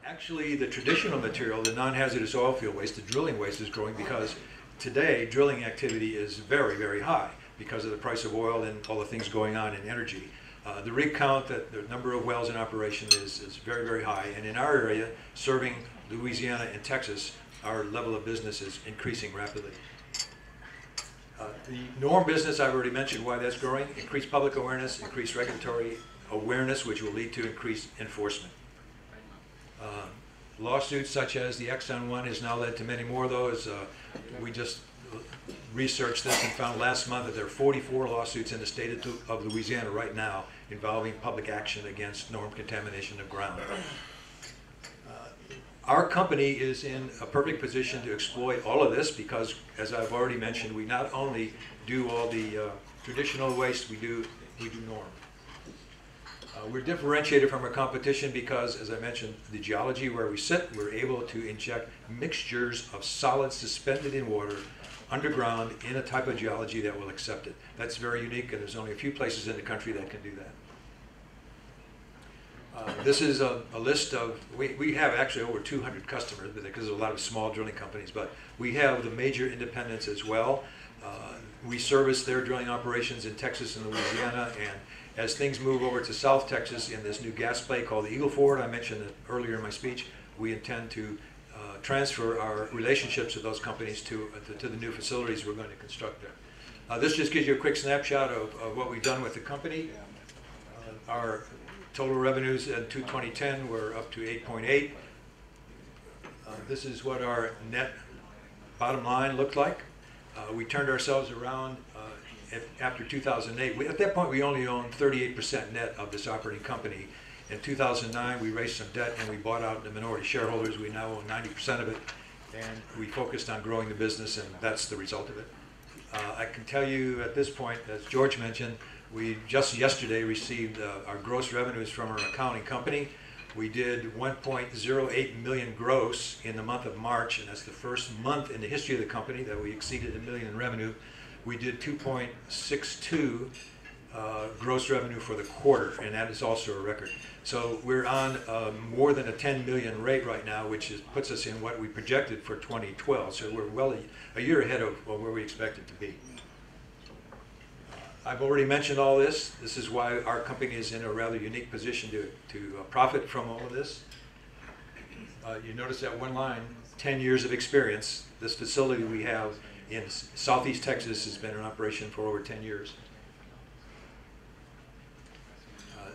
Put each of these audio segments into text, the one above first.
Actually, the traditional material, the non-hazardous oil field waste, the drilling waste, is growing because today drilling activity is very, very high because of the price of oil and all the things going on in energy. The rig count, the number of wells in operation is very, very high. And in our area, serving Louisiana and Texas, our level of business is increasing rapidly. The NORM business, I've already mentioned why that's growing. Increased public awareness, increased regulatory awareness, which will lead to increased enforcement. Lawsuits such as the Exxon one has now led to many more of those. We just researched this and found last month that there are 44 lawsuits in the state of Louisiana right now involving public action against NORM contamination of ground. Our company is in a perfect position to exploit all of this because, as I've already mentioned, we not only do all the traditional waste, we do NORM. We're differentiated from our competition because, as I mentioned, the geology where we sit, we're able to inject mixtures of solids suspended in water underground in a type of geology that will accept it. That's very unique, and there's only a few places in the country that can do that. This is a list of, we have actually over 200 customers because there's a lot of small drilling companies, but we have the major independents as well. We service their drilling operations in Texas and Louisiana, and as things move over to South Texas in this new gas play called the Eagle Ford, I mentioned it earlier in my speech, we intend to transfer our relationships with those companies to the new facilities we're going to construct there. This just gives you a quick snapshot of what we've done with the company. Our total revenues in 2010 were up to 8.8. This is what our net bottom line looked like. We turned ourselves around after 2008. At that point, we only owned 38% net of this operating company. In 2009, we raised some debt and we bought out the minority shareholders. We now own 90% of it, and we focused on growing the business, and that's the result of it. I can tell you at this point, as George mentioned, we just yesterday received our gross revenues from our accounting company. We did 1.08 million gross in the month of March, and that's the first month in the history of the company that we exceeded $1 million in revenue. We did 2.62 gross revenue for the quarter, and that is also a record. So we're on more than a 10 million rate right now, which puts us in what we projected for 2012. So we're well a year ahead of where we expected to be. I've already mentioned all this. This is why our company is in a rather unique position to profit from all of this. You notice that one line, 10 years of experience. This facility we have in Southeast Texas has been in operation for over 10 years.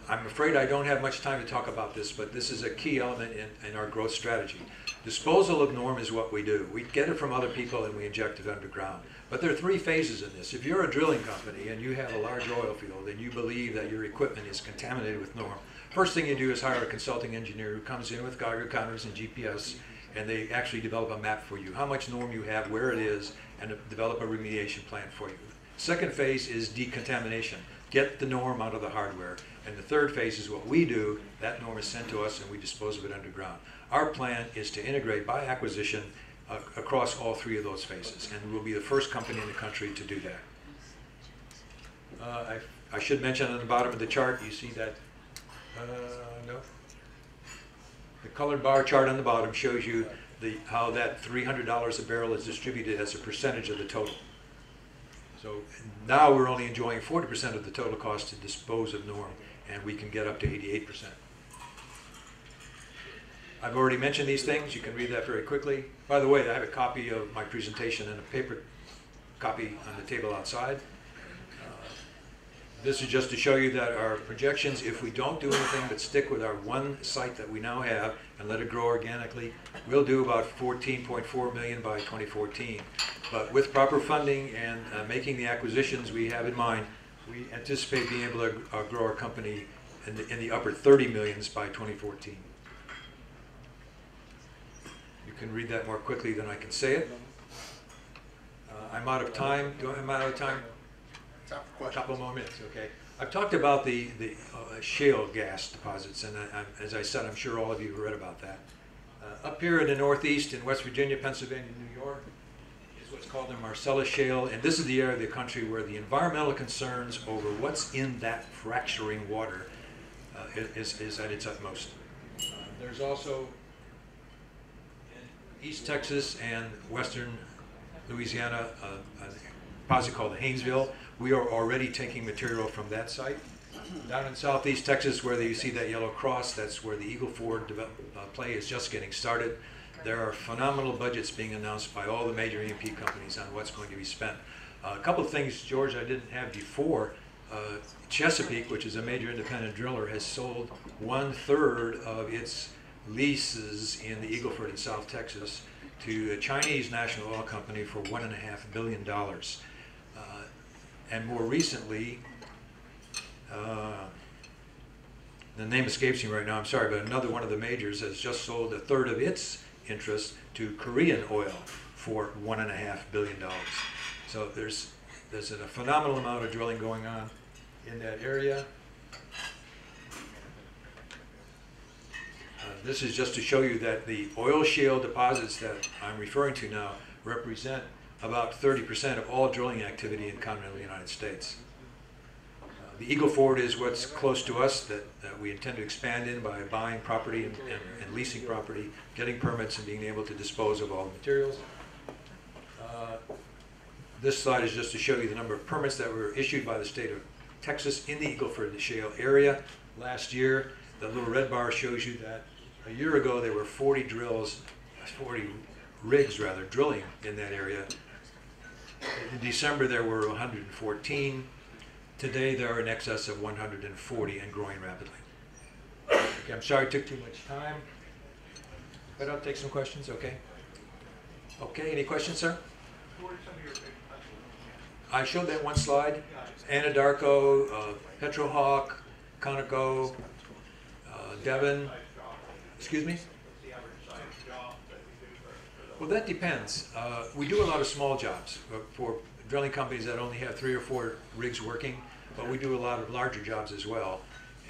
I'm afraid I don't have much time to talk about this, but this is a key element in our growth strategy. Disposal of NORM is what we do. We get it from other people and we inject it underground. But there are three phases in this. If you're a drilling company and you have a large oil field and you believe that your equipment is contaminated with NORM, first thing you do is hire a consulting engineer who comes in with Geiger counters and GPS, and they actually develop a map for you, how much NORM you have, where it is, and develop a remediation plan for you. Second phase is decontamination. Get the NORM out of the hardware. And the third phase is what we do. That NORM is sent to us and we dispose of it underground. Our plan is to integrate by acquisition across all three of those phases, and we'll be the first company in the country to do that. I should mention on the bottom of the chart, you see that, no? The colored bar chart on the bottom shows you how that $300 a barrel is distributed as a percentage of the total. So now we're only enjoying 40% of the total cost to dispose of NORM, and we can get up to 88%. I've already mentioned these things. You can read that very quickly. By the way, I have a copy of my presentation and a paper copy on the table outside. This is just to show you that our projections, if we don't do anything but stick with our one site that we now have and let it grow organically, we'll do about 14.4 million by 2014. But with proper funding and making the acquisitions we have in mind, we anticipate being able to grow our company in the upper 30 millions by 2014. You can read that more quickly than I can say it. I'm out of time. Am I out of time? A couple more minutes, okay. I've talked about the shale gas deposits, and as I said, I'm sure all of you have read about that. Up here in the Northeast, in West Virginia, Pennsylvania, New York, is what's called the Marcellus Shale, and this is the area of the country where the environmental concerns over what's in that fracturing water is at its utmost. There's also East Texas and western Louisiana, a deposit called Haynesville. We are already taking material from that site. Down in southeast Texas, where you see that yellow cross, that's where the Eagle Ford play is just getting started. There are phenomenal budgets being announced by all the major E&P companies on what's going to be spent. A couple of things, George, I didn't have before. Chesapeake, which is a major independent driller, has sold 1/3 of its leases in the Eagle Ford in South Texas to a Chinese national oil company for $1.5 billion. And more recently, the name escapes me right now, I'm sorry, but another one of the majors has just sold 1/3 of its interest to Korean Oil for $1.5 billion. So there's a phenomenal amount of drilling going on in that area. This is just to show you that the oil shale deposits that I'm referring to now represent about 30% of all drilling activity in continental United States. The Eagle Ford is what's close to us that we intend to expand in by buying property and leasing property, getting permits, and being able to dispose of all the materials. This slide is just to show you the number of permits that were issued by the state of Texas in the Eagle Ford shale area last year. The little red bar shows you that a year ago there were 40 rigs rather, drilling in that area. In December there were 114. Today there are in excess of 140 and growing rapidly. Okay, I'm sorry it took too much time, but I'll take some questions, okay? Okay, any questions, sir? I showed that one slide. Anadarko, Petrohawk, Conoco, Devon. Excuse me? Well, that depends. We do a lot of small jobs for drilling companies that only have 3 or 4 rigs working, but we do a lot of larger jobs as well.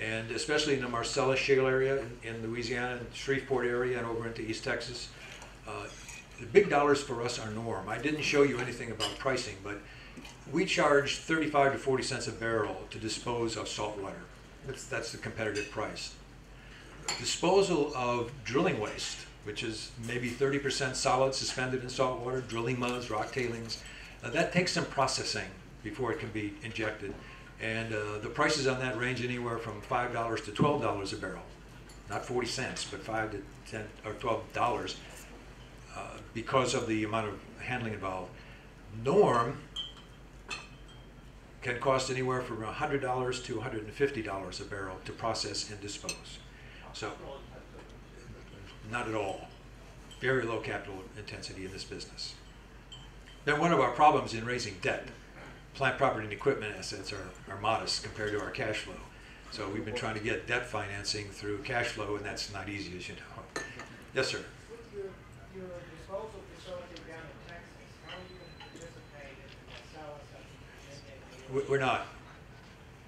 And especially in the Marcellus Shale area in Louisiana, Shreveport area, and over into East Texas. The big dollars for us are norm. I didn't show you anything about pricing, but we charge 35 to 40 cents a barrel to dispose of salt water. That's the competitive price. Disposal of drilling waste, which is maybe 30% solid suspended in salt water, drilling muds, rock tailings, that takes some processing before it can be injected. And the prices on that range anywhere from $5 to $12 a barrel. Not 40 cents, but $5 to $10 or $12 because of the amount of handling involved. Norm can cost anywhere from $100 to $150 a barrel to process and dispose. So, not at all. Very low capital intensity in this business. Now, one of our problems in raising debt, plant, property, and equipment assets are modest compared to our cash flow. So we've been trying to get debt financing through cash flow, and that's not easy, as you know. Yes, sir. With your disposal facility down in Texas, how are you going to participate in the Marcellus? We're not.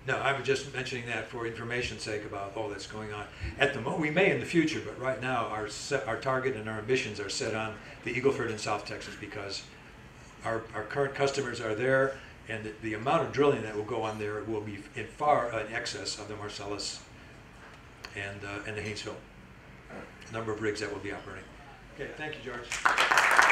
No, I'm just mentioning that for information's sake about all that's going on. At the moment, we may in the future, but right now our target and our ambitions are set on the Eagle Ford in South Texas because our current customers are there, and the amount of drilling that will go on there will be in far in excess of the Marcellus and the Haynesville number of rigs that will be operating. Okay, thank you, George.